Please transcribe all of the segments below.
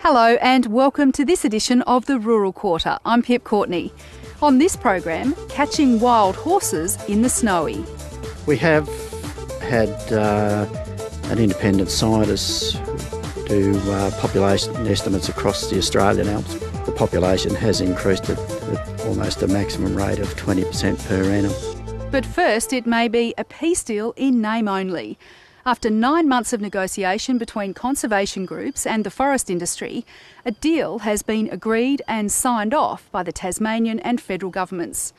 Hello and welcome to this edition of the Rural Quarter. I'm Pip Courtney. On this program, catching wild horses in the snowy. We have had an independent scientist do population estimates across the Australian Alps. The population has increased at almost a maximum rate of 20% per annum. But first, it may be a peace deal in name only. After 9 months of negotiation between conservation groups and the forest industry, a deal has been agreed and signed off by the Tasmanian and federal governments.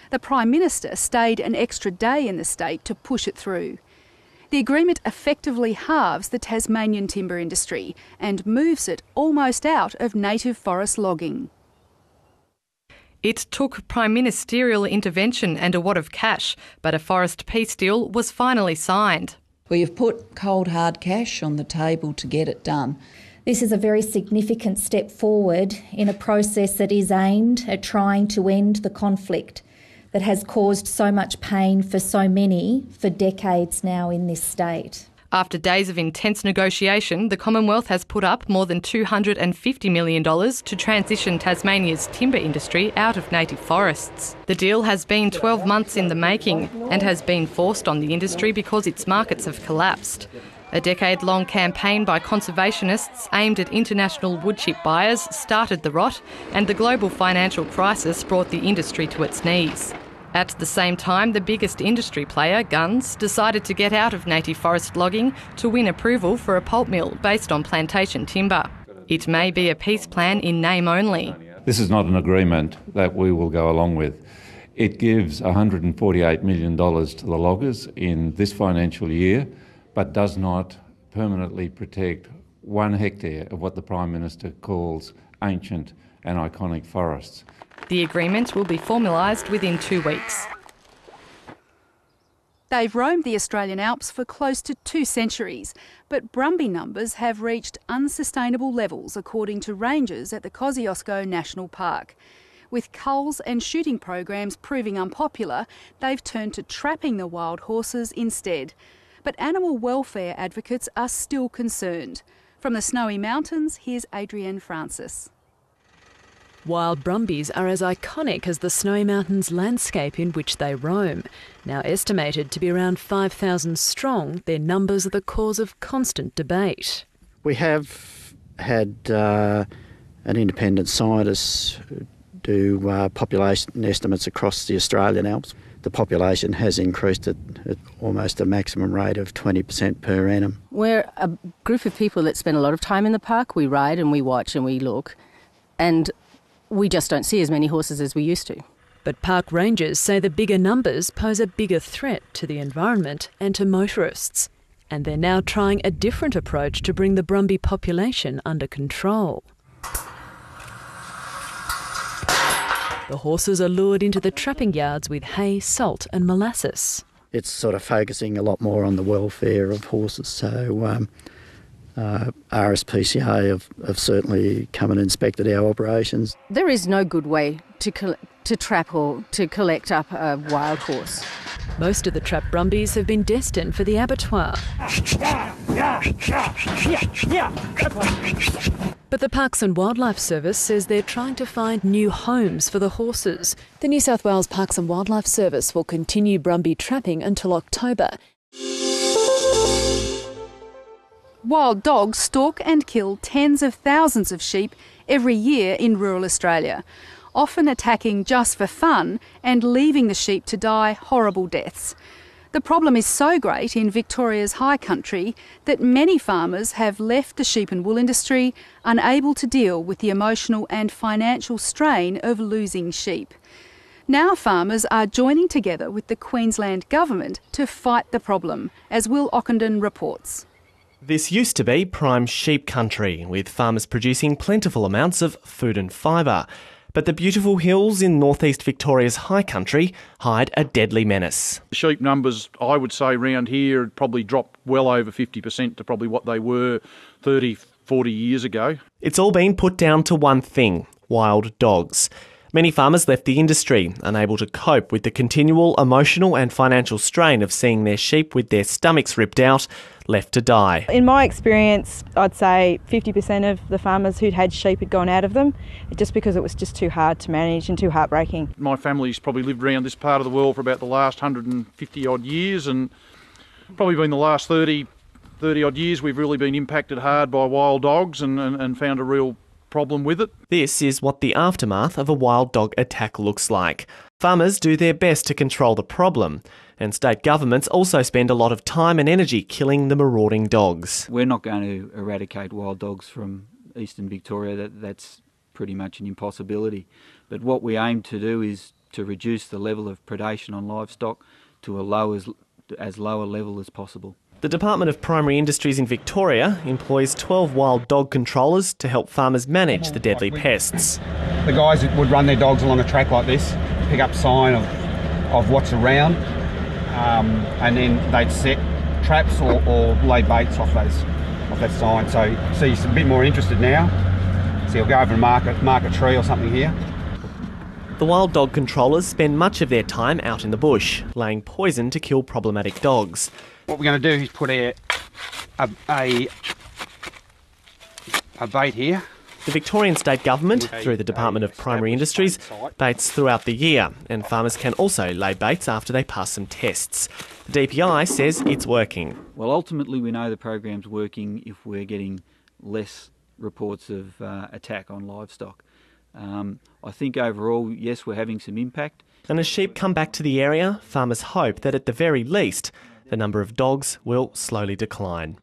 The Prime Minister stayed an extra day in the state to push it through. The agreement effectively halves the Tasmanian timber industry and moves it almost out of native forest logging. It took prime ministerial intervention and a wad of cash, but a forest peace deal was finally signed. We have put cold hard cash on the table to get it done. This is a very significant step forward in a process that is aimed at trying to end the conflict that has caused so much pain for so many for decades now in this state. After days of intense negotiation, the Commonwealth has put up more than $250 million to transition Tasmania's timber industry out of native forests. The deal has been 12 months in the making and has been forced on the industry because its markets have collapsed. A decade-long campaign by conservationists aimed at international woodchip buyers started the rot, and the global financial crisis brought the industry to its knees. At the same time, the biggest industry player, Guns, decided to get out of native forest logging to win approval for a pulp mill based on plantation timber. It may be a peace plan in name only. This is not an agreement that we will go along with. It gives $148 million to the loggers in this financial year, but does not permanently protect 1 hectare of what the Prime Minister calls ancient and iconic forests. The agreement will be formalised within 2 weeks. They've roamed the Australian Alps for close to 2 centuries, but brumbie numbers have reached unsustainable levels according to rangers at the Kosciuszko National Park. With culls and shooting programs proving unpopular, they've turned to trapping the wild horses instead. But animal welfare advocates are still concerned. From the Snowy Mountains, here's Adrienne Francis. Wild brumbies are as iconic as the Snowy Mountains landscape in which they roam. Now estimated to be around 5,000 strong, their numbers are the cause of constant debate. We have had an independent scientist do population estimates across the Australian Alps. The population has increased at almost a maximum rate of 20% per annum. We're a group of people that spend a lot of time in the park. We ride and we watch and we look, and we just don't see as many horses as we used to. But park rangers say the bigger numbers pose a bigger threat to the environment and to motorists. And they're now trying a different approach to bring the brumbie population under control. The horses are lured into the trapping yards with hay, salt and molasses. It's sort of focusing a lot more on the welfare of horses, so RSPCA have certainly come and inspected our operations. There is no good way to trap or to collect up a wild horse. Most of the trapped brumbies have been destined for the abattoir. But the Parks and Wildlife Service says they're trying to find new homes for the horses. The New South Wales Parks and Wildlife Service will continue brumbie trapping until October. Wild dogs stalk and kill tens of thousands of sheep every year in rural Australia, often attacking just for fun and leaving the sheep to die horrible deaths. The problem is so great in Victoria's high country that many farmers have left the sheep and wool industry unable to deal with the emotional and financial strain of losing sheep. Now farmers are joining together with the Queensland Government to fight the problem, as Will Ockenden reports. This used to be prime sheep country, with farmers producing plentiful amounts of food and fibre. But the beautiful hills in northeast Victoria's high country hide a deadly menace. Sheep numbers, I would say, around here probably dropped well over 50% to probably what they were 30, 40 years ago. It's all been put down to one thing: wild dogs. Many farmers left the industry, unable to cope with the continual emotional and financial strain of seeing their sheep with their stomachs ripped out, left to die. In my experience, I'd say 50% of the farmers who'd had sheep had gone out of them, just because it was just too hard to manage and too heartbreaking. My family's probably lived around this part of the world for about the last 150 odd years, and probably been the last 30 odd years we've really been impacted hard by wild dogs and found a real problem with it. This is what the aftermath of a wild dog attack looks like. Farmers do their best to control the problem, and state governments also spend a lot of time and energy killing the marauding dogs. We're not going to eradicate wild dogs from eastern Victoria. That's pretty much an impossibility. But what we aim to do is to reduce the level of predation on livestock to as low a level as possible. The Department of Primary Industries in Victoria employs 12 wild dog controllers to help farmers manage the deadly pests. The guys would run their dogs along a track like this, pick up sign of what's around, and then they'd set traps or lay baits off that sign. So he's a bit more interested now. So he'll go over and mark a tree or something here. The wild dog controllers spend much of their time out in the bush, laying poison to kill problematic dogs. What we're going to do is put a bait here. The Victorian State Government, through the Department of Primary Industries, baits throughout the year, and farmers can also lay baits after they pass some tests. The DPI says it's working. Well, ultimately we know the program's working if we're getting less reports of attack on livestock. I think overall, yes, we're having some impact. And as sheep come back to the area, farmers hope that at the very least, the number of dogs will slowly decline.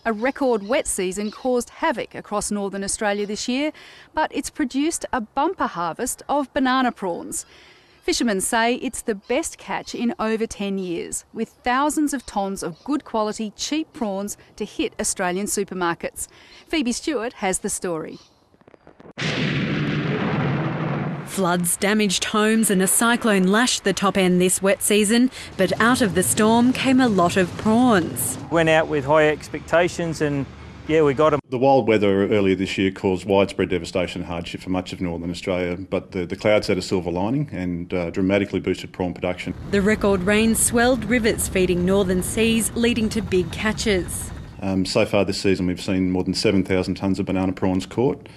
A record wet season caused havoc across northern Australia this year, but it's produced a bumper harvest of banana prawns. Fishermen say it's the best catch in over 10 years, with thousands of tonnes of good quality, cheap prawns to hit Australian supermarkets. Phoebe Stewart has the story. Floods damaged homes and a cyclone lashed the top end this wet season, but out of the storm came a lot of prawns. Went out with high expectations and we got them. The wild weather earlier this year caused widespread devastation and hardship for much of northern Australia, but the clouds had a silver lining and dramatically boosted prawn production. The record rain swelled rivers feeding northern seas, leading to big catches. So far this season we've seen more than 7,000 tonnes of banana prawns caught.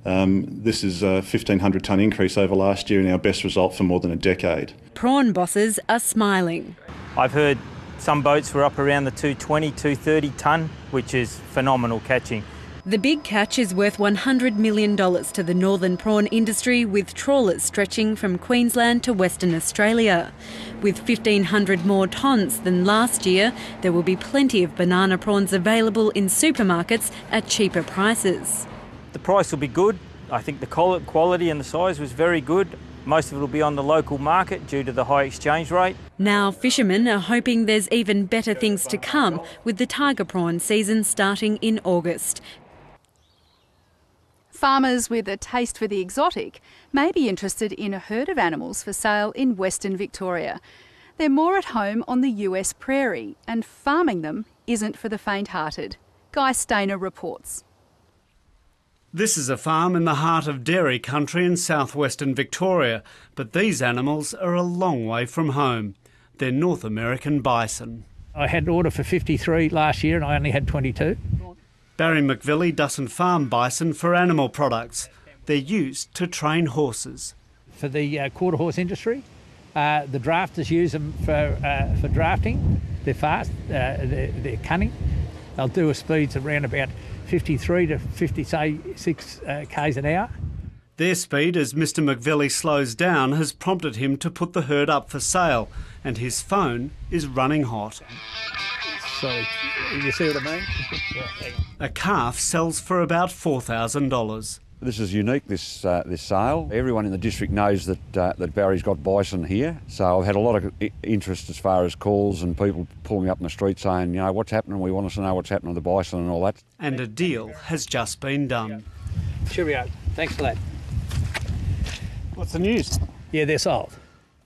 This is a 1,500 tonne increase over last year and our best result for more than a decade. Prawn bosses are smiling. I've heard some boats were up around the 220, 230 tonne, which is phenomenal catching. The big catch is worth $100 million to the northern prawn industry, with trawlers stretching from Queensland to Western Australia. With 1,500 more tonnes than last year, there will be plenty of banana prawns available in supermarkets at cheaper prices. The price will be good. I think the quality and the size was very good. Most of it will be on the local market due to the high exchange rate. Now fishermen are hoping there's even better things to come, with the tiger prawn season starting in August. Farmers with a taste for the exotic may be interested in a herd of animals for sale in Western Victoria. They're more at home on the US prairie, and farming them isn't for the faint-hearted. Guy Stainer reports. This is a farm in the heart of dairy country in southwestern Victoria, but these animals are a long way from home. They're North American bison. I had an order for 53 last year and I only had 22. Barry McVilly doesn't farm bison for animal products. They're used to train horses. For the quarter horse industry, the drafters use them for drafting. They're fast, they're cunning. They'll do a speeds around about 53 to 56 k's an hour. Their speed as Mr McVilly slows down has prompted him to put the herd up for sale, and his phone is running hot. So, you see what I mean? A calf sells for about $4,000. This is unique, this sale. Everyone in the district knows that Barry's got bison here, so I've had a lot of interest as far as calls and people pulling up in the street saying, you know, what's happening, we want us to know what's happening to the bison and all that. And a deal has just been done. Cheerio. Thanks for that. What's the news? Yeah, they're sold.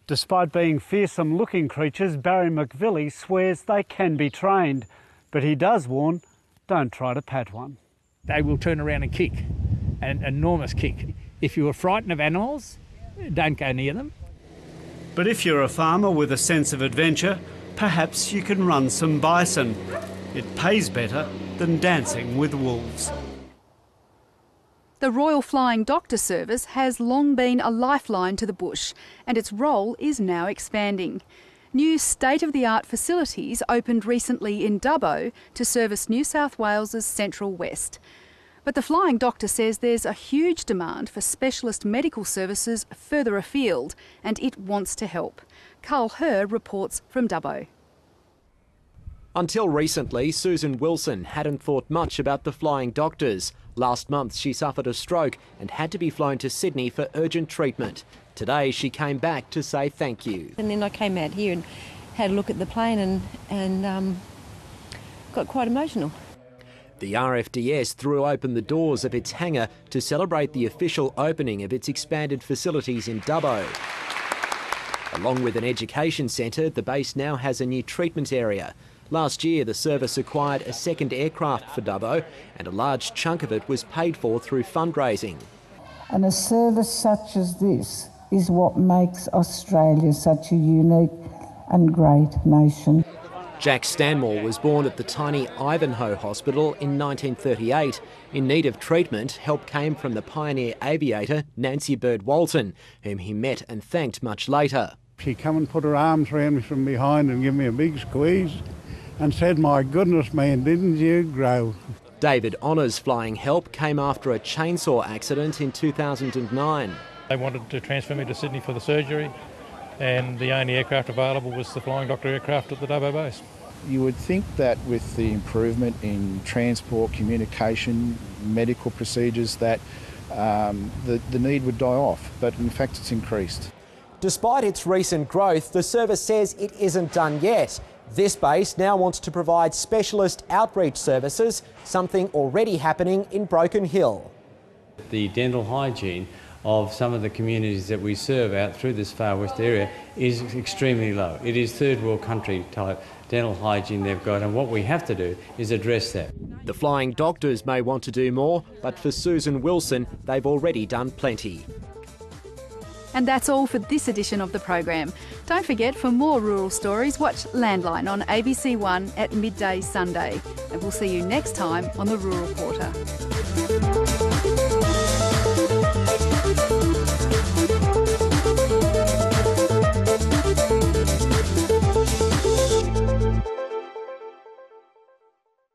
Despite being fearsome-looking creatures, Barry McVilly swears they can be trained, but he does warn, don't try to pat one. They will turn around and kick. An enormous kick. If you are frightened of animals, don't go near them. But if you're a farmer with a sense of adventure, perhaps you can run some bison. It pays better than dancing with wolves. The Royal Flying Doctor Service has long been a lifeline to the bush, and its role is now expanding. New state-of-the-art facilities opened recently in Dubbo to service New South Wales's Central West. But the Flying Doctor says there's a huge demand for specialist medical services further afield, and it wants to help. Carl Herr reports from Dubbo. Until recently, Susan Wilson hadn't thought much about the Flying Doctors. Last month she suffered a stroke and had to be flown to Sydney for urgent treatment. Today she came back to say thank you. And then I came out here and had a look at the plane and got quite emotional. The RFDS threw open the doors of its hangar to celebrate the official opening of its expanded facilities in Dubbo. Along with an education centre, the base now has a new treatment area. Last year, the service acquired a second aircraft for Dubbo, and a large chunk of it was paid for through fundraising. And a service such as this is what makes Australia such a unique and great nation. Jack Stanmore was born at the tiny Ivanhoe Hospital in 1938. In need of treatment, help came from the pioneer aviator Nancy Bird Walton, whom he met and thanked much later. She came and put her arms around me from behind and gave me a big squeeze and said, "My goodness, man, didn't you grow?" David Honner's flying help came after a chainsaw accident in 2009. They wanted to transfer me to Sydney for the surgery, and the only aircraft available was the Flying Doctor aircraft at the Dubbo base. You would think that with the improvement in transport, communication, medical procedures, that the need would die off, but in fact it's increased. Despite its recent growth, the service says it isn't done yet. This base now wants to provide specialist outreach services, something already happening in Broken Hill. The dental hygiene of some of the communities that we serve out through this far west area is extremely low. It is third world country type dental hygiene they've got, and what we have to do is address that. The Flying Doctors may want to do more, but for Susan Wilson, they've already done plenty. And that's all for this edition of the program. Don't forget, for more rural stories, watch Landline on ABC1 at midday Sunday. And we'll see you next time on the Rural Quarter.